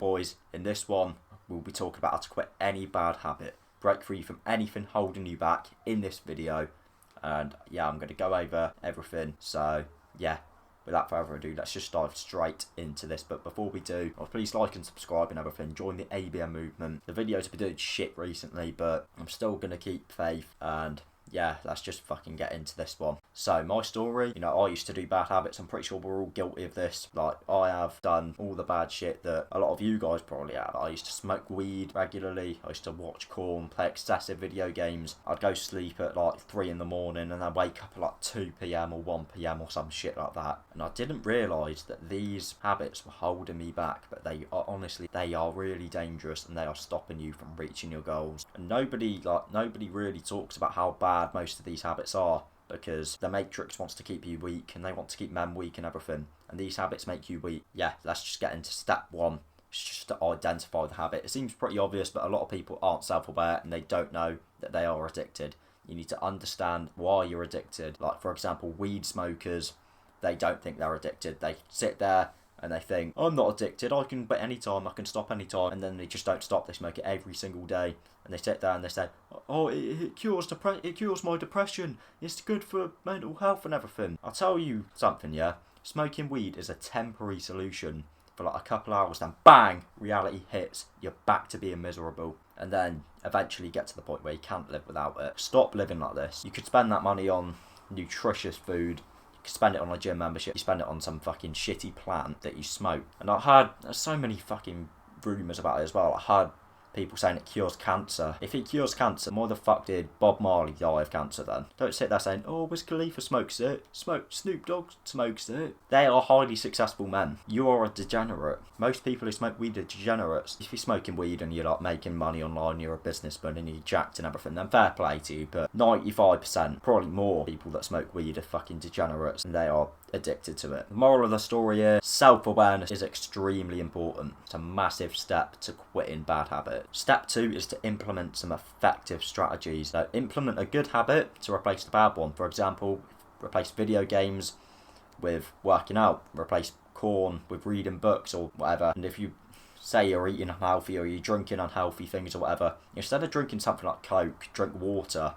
boys, in this one, we'll be talking about how to quit any bad habit, break free from anything holding you back in this video. And yeah, I'm going to go over everything. So yeah, without further ado, let's just dive straight into this. But before we do, please like and subscribe and everything. Join the ABM movement. The videos have been doing shit recently, but I'm still going to keep faith. And yeah, let's just fucking get into this one. So my story, I used to do bad habits. I'm pretty sure we're all guilty of this. Like, I have done all the bad shit that a lot of you guys probably have. I used to smoke weed regularly. I used to watch porn, play excessive video games. I'd go sleep at like 3 in the morning and then wake up at like 2 p.m. or 1 p.m. or some shit like that. And I didn't realise that these habits were holding me back, but they are really dangerous and they are stopping you from reaching your goals. And nobody really talks about how bad most of these habits are, because the Matrix wants to keep you weak and they want to keep men weak and everything, and these habits make you weak. Yeah, let's just get into step one. It's just to identify the habit. It seems pretty obvious, but a lot of people aren't self-aware and they don't know that they are addicted. You need to understand why you're addicted. Like, for example, weed smokers, they don't think they're addicted. They sit there and they think, I'm not addicted, I can quit anytime, I can stop anytime. And then they just don't stop, they smoke it every single day. And they sit there and they say, oh, it cures my depression, it's good for mental health and everything. I'll tell you something, yeah? Smoking weed is a temporary solution for like a couple hours, then bang, reality hits, you're back to being miserable. And then eventually get to the point where you can't live without it. Stop living like this. You could spend that money on nutritious food. You could spend it on a gym membership. You spend it on some fucking shitty plant that you smoke. And I heard there's so many fucking rumours about it as well. I heard people saying it cures cancer. If it cures cancer, why the fuck did Bob Marley die of cancer then? Don't sit there saying, oh, Wiz Khalifa smokes it. Snoop Dogg smokes it. They are highly successful men. You are a degenerate. Most people who smoke weed are degenerates. If you're smoking weed and you're like making money online, you're a businessman and you're jacked and everything, then fair play to you. But 95%, probably more people that smoke weed are fucking degenerates and they are addicted to it. The moral of the story is self-awareness is extremely important. It's a massive step to quitting bad habits. Step 2 is to implement some effective strategies. So implement a good habit to replace the bad one. For example, replace video games with working out, replace corn with reading books or whatever. And if you say you're eating unhealthy or you're drinking unhealthy things or whatever, instead of drinking something like Coke, drink water.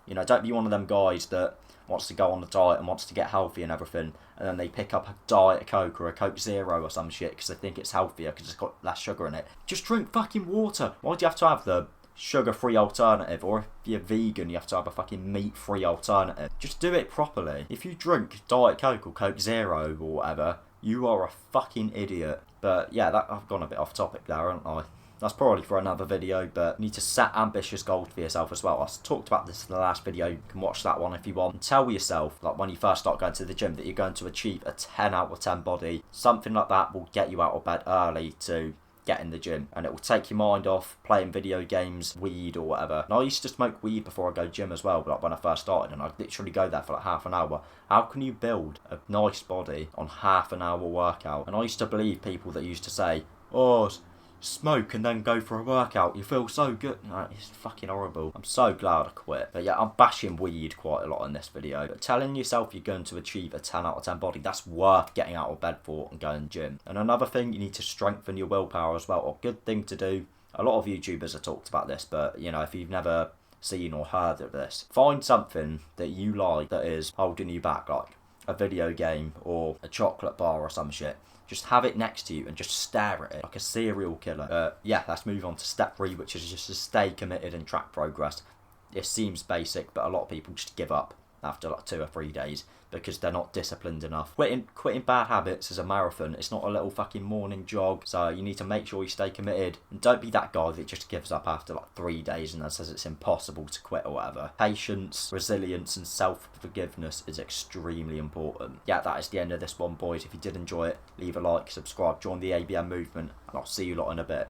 Don't be one of them guys that wants to go on a diet and wants to get healthy and everything, and then they pick up a Diet Coke or a Coke Zero or some shit because they think it's healthier because it's got less sugar in it. Just drink fucking water. Why do you have to have the sugar-free alternative? Or if you're vegan, you have to have a fucking meat-free alternative. Just do it properly. If you drink Diet Coke or Coke Zero or whatever, you are a fucking idiot. But yeah, I've gone a bit off topic there, haven't I? That's probably for another video, but you need to set ambitious goals for yourself as well. I talked about this in the last video. You can watch that one if you want. And tell yourself, like when you first start going to the gym, that you're going to achieve a 10 out of 10 body. Something like that will get you out of bed early to get in the gym, and it will take your mind off playing video games, weed or whatever. And I used to smoke weed before I go gym as well, but like when I first started, and I'd literally go there for like half an hour. How can you build a nice body on half an hour workout? And I used to believe people that used to say, oh, smoke and then go for a workout, you feel so good. No, it's fucking horrible. I'm so glad I quit. But yeah, I'm bashing weed quite a lot in this video, but telling yourself you're going to achieve a 10 out of 10 body, that's worth getting out of bed for and going to the gym. And another thing, you need to strengthen your willpower as well. A good thing to do, a lot of YouTubers have talked about this, but if you've never seen or heard of this, find something that you like that is holding you back, like a video game or a chocolate bar or some shit. Just have it next to you and just stare at it like a serial killer. Yeah, let's move on to step 3, which is just to stay committed and track progress. It seems basic, but a lot of people just give up after like 2 or 3 days because they're not disciplined enough. Quitting bad habits is a marathon. It's not a little fucking morning jog. So you need to make sure you stay committed. And don't be that guy that just gives up after like 3 days and then says it's impossible to quit or whatever. Patience, resilience and self-forgiveness is extremely important. Yeah, that is the end of this one, boys. If you did enjoy it, leave a like, subscribe, join the ABM movement, and I'll see you lot in a bit.